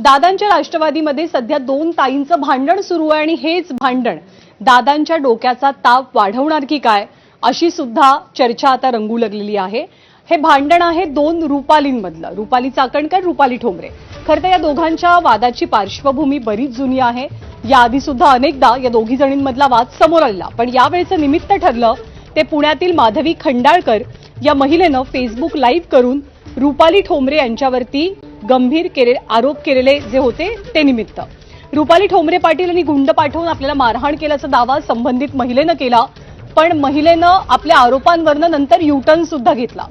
दादांच्या राष्ट्रवादीमध्ये सध्या दोन ताईंचं भांडण सुरू आहे आणि हेच भांडण दादांच्या डोक्याचा ताप वाढवणार की काय अशी सुद्धा चर्चा आता रंगू लागलेली आहे। हे भांडण आहे दोन रुपालींमधलं, रुपाली चाकणकर, रुपाली ठोंबरे। खरं तर या दोघांच्या वादाची पार्श्वभूमी बरीच जुनी आहे। याआधी सुद्धा अनेकदा या दोघी जणींमधला वाद समोर आला, पण यावेळेचं निमित्त ठरलं ते पुण्यातील माधवी खंडाळकर या महिलेनं फेसबुक लाईव्ह करून रुपाली ठोंबरे यांच्यावरती गंभीर आरोप केलेले जे होते ते निमित्त। रुपाली ठोंबरे पाटील यांनी गुंड पाठवून आपल्याला मारहाण केल्याचा दावा संबंधित महिलेनं केला, पण महिलेनं आपल्या आरोपांवरनं नंतर युटर्न सुद्धा घेतला।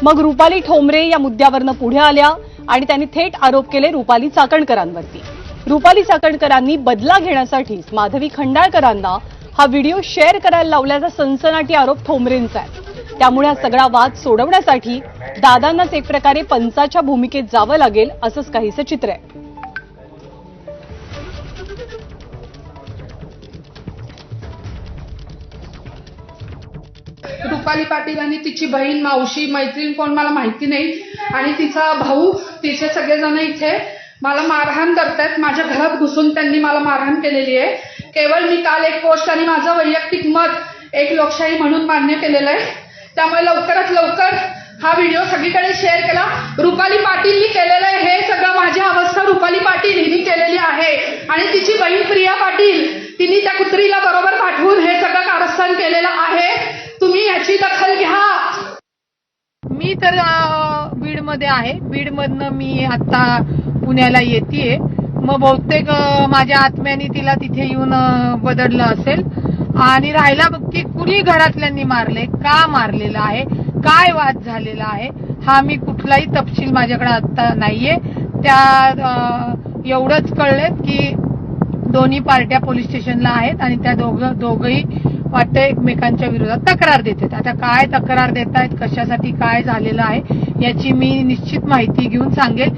मग रुपाली ठोंबरे या मुद्द्यावरनं पुढे आल्या आणि त्यांनी थेट आरोप केले रुपाली चाकणकरांवरती। रुपाली चाकणकरांनी बदला घेण्यासाठी माधवी खंडाळकरांना हा व्हिडिओ शेअर करायला लावल्याचा सनसनाटी आरोप ठोंबरेंचा आहे। त्यामुळे हा सगळा वाद सोडवण्यासाठी दादांनाच एक प्रकारे पंचाच्या भूमिकेत जावं लागेल असंच काहीसं चित्र आहे। रुपाली पाटील आणि तिची बहीण, मावशी, मैत्रीण कोण मला माहिती नाही, आणि तिचा भाऊ, तिचे सगळेजण इथे मला मारहाण करतात। माझ्या घरात घुसून त्यांनी मला मारहाण केलेली आहे। केवळ मी काल एक पोस्ट आणि माझं वैयक्तिक मत एक लोकशाही म्हणून मान्य केलेलं आहे। त्यामुळे लवकरात लवकर हा व्हिडिओ सगळीकडे शेअर केला। रुपाली पाटीलनी केलेलं आहे हे सगळं, माझी अवस्था रुपाली पाटील हिने केलेली आहे आणि तिची बहीण प्रिया पाटील तिने त्या कुत्रीला बरोबर पाठवून हे सगळं कारस्थान केलेलं आहे। तुम्ही याची दखल घ्या। मी तर बीडमध्ये आहे, बीडमधनं मी आता पुण्याला येतेय। मग बहुतेक माझ्या आत्म्याने तिला तिथे येऊन बदडलं असेल। आणि राहिला की कुणी घरातल्यांनी मारले, का मारलेलं आहे, काय वाद झालेला आहे, हा मी कुठलाही तपशील माझ्याकडे आता नाहीये। त्या एवढंच कळलेत की दोन्ही पार्ट्या पोलीस स्टेशनला आहेत आणि त्या दोघंही वाटतं एकमेकांच्या विरोधात तक्रार देतात। आता काय तक्रार देत आहेत, कशासाठी, काय झालेलं आहे याची मी निश्चित माहिती घेऊन सांगेल।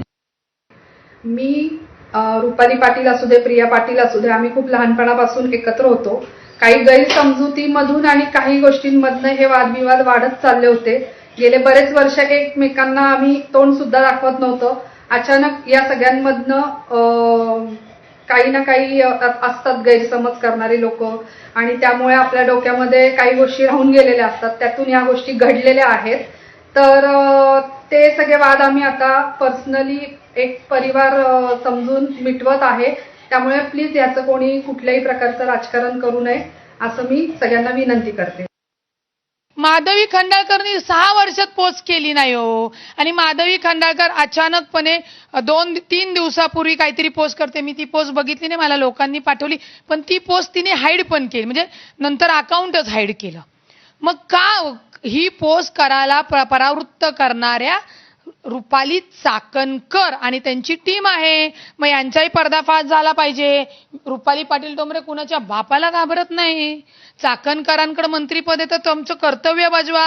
मी रुपाली पाटील असू दे, प्रिया पाटील असू दे, आम्ही खूप लहानपणापासून एकत्र होतो। काही गैरसमजुतीमधून आणि काही गोष्टींमधनं हे वादविवाद वाढत चालले होते। गेले बरेच वर्ष एकमेकांना आम्ही तोंड सुद्धा दाखवत नव्हतो। अचानक या सगळ्यांमधनं काही ना काही असतात गैरसमज करणारे लोक, आणि त्यामुळे आपल्या डोक्यामध्ये काही गोष्टी राहून गेलेल्या असतात, त्यातून या गोष्टी घडलेल्या आहेत। तर ते सगळे वाद आम्ही आता पर्सनली एक परिवार समजून मिटवत आहे। त्यामुळे प्लीज याचं कोणी कुठल्याही प्रकारचं राजकारण करू नये असं मी सगळ्यांना विनंती करते। माधवी खंडाळकरनी 6 वर्षात पोस्ट केली नाही हो, आणि माधवी खंडाळकर अचानकपणे 2-3 दिवसापूर्वी काहीतरी पोस्ट करते। मी ती पोस्ट बघितली नाही, मला लोकांनी पाठवली, पण ती पोस्ट तिने हाईड पण केली, म्हणजे नंतर अकाउंटच हाईड केलं। मग का ही पोस्ट करायला परावृत्त करणाऱ्या रुपाली चाकणकर आणि त्यांची टीम आहे, मग यांचाही पर्दाफाश झाला पाहिजे। रुपाली पाटील ठोंबरे कुणाच्या बापाला घाबरत नाही। चाकणकरांकडे मंत्रीपद आहे तर तुमचं कर्तव्य बजवा।